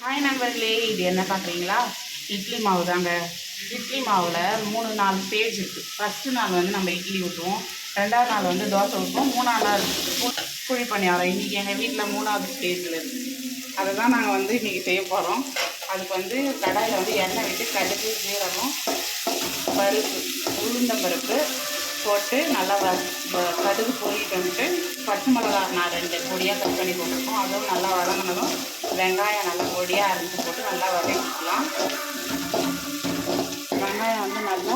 Hi நண்பர்களே, இது என்ன பார்க்குறீங்களா? இட்லி மாவு தாங்க. இட்லி மாவில் 3-4 ஸ்டேஜ் இருக்குது. ஃபஸ்ட்டு நாள் வந்து நம்ம இட்லி ஊற்றுவோம், 2ஆவது நாள் வந்து தோசை ஊற்றுவோம், 3ஆவது நாள் குழி பணியாரம். இன்றைக்கி எங்கள் வீட்டில் 3ஆவது ஸ்டேஜில் இருக்குது. அதை தான் நாங்கள் வந்து இன்றைக்கி செய்ய போகிறோம். அதுக்கு வந்து கடாயில் வந்து எண்ணெய் விட்டு கடுகு, ஜீரகம், பருப்பு, உளுந்தம்பருப்பு போட்டு நல்லா கடுகு பொரிட்டு வந்துட்டு பச்சை மிளகா நான் 2 பொடியாக கட் பண்ணி போட்டிருக்கோம். அதுவும் நல்லா வதங்கினதும் வெங்காயம் நல்லா பொடியாக அரைச்சி போட்டு நல்லா வதக்கிக்கலாம். வெங்காயம் வந்து நல்லா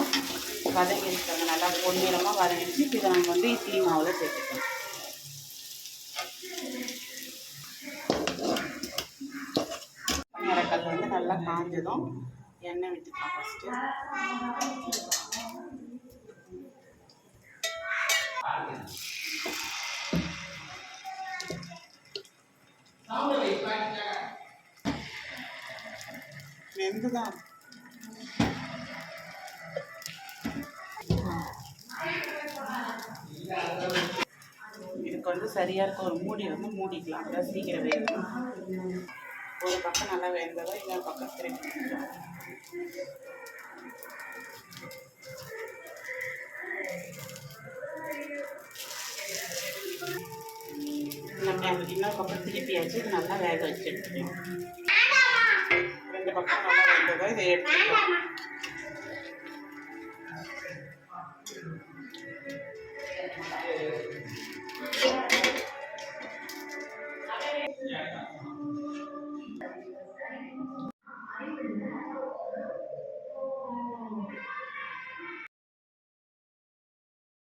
வதங்கிருக்காங்க, நல்லா பொன்னிறமாக வதங்கிடுச்சு. இதை நாங்கள் வந்து இட்லி மாவில் சேர்த்துக்கோம். பணியாரக்கல் வந்து நல்லா காஞ்சதும் எண்ணெய் விட்டுக்கலாம். ஃபஸ்ட்டு வெந்துதான் இதுக்கு வந்து சரியாக இருக்க ஒரு மூடி வந்து மூடிக்கலாம். அதான் சீக்கிரம் வேகும். ஒரு பக்கம் நல்லா வெந்ததும் இன்னொரு பக்கம் திருப்பி இன்னொரு பக்கம் திருப்பியாச்சு. இது நல்லா வேக வச்சு எடுத்துக்கலாம். 2 பக்கம் நல்லா வெந்ததோ இதை எடுத்துக்கலாம்.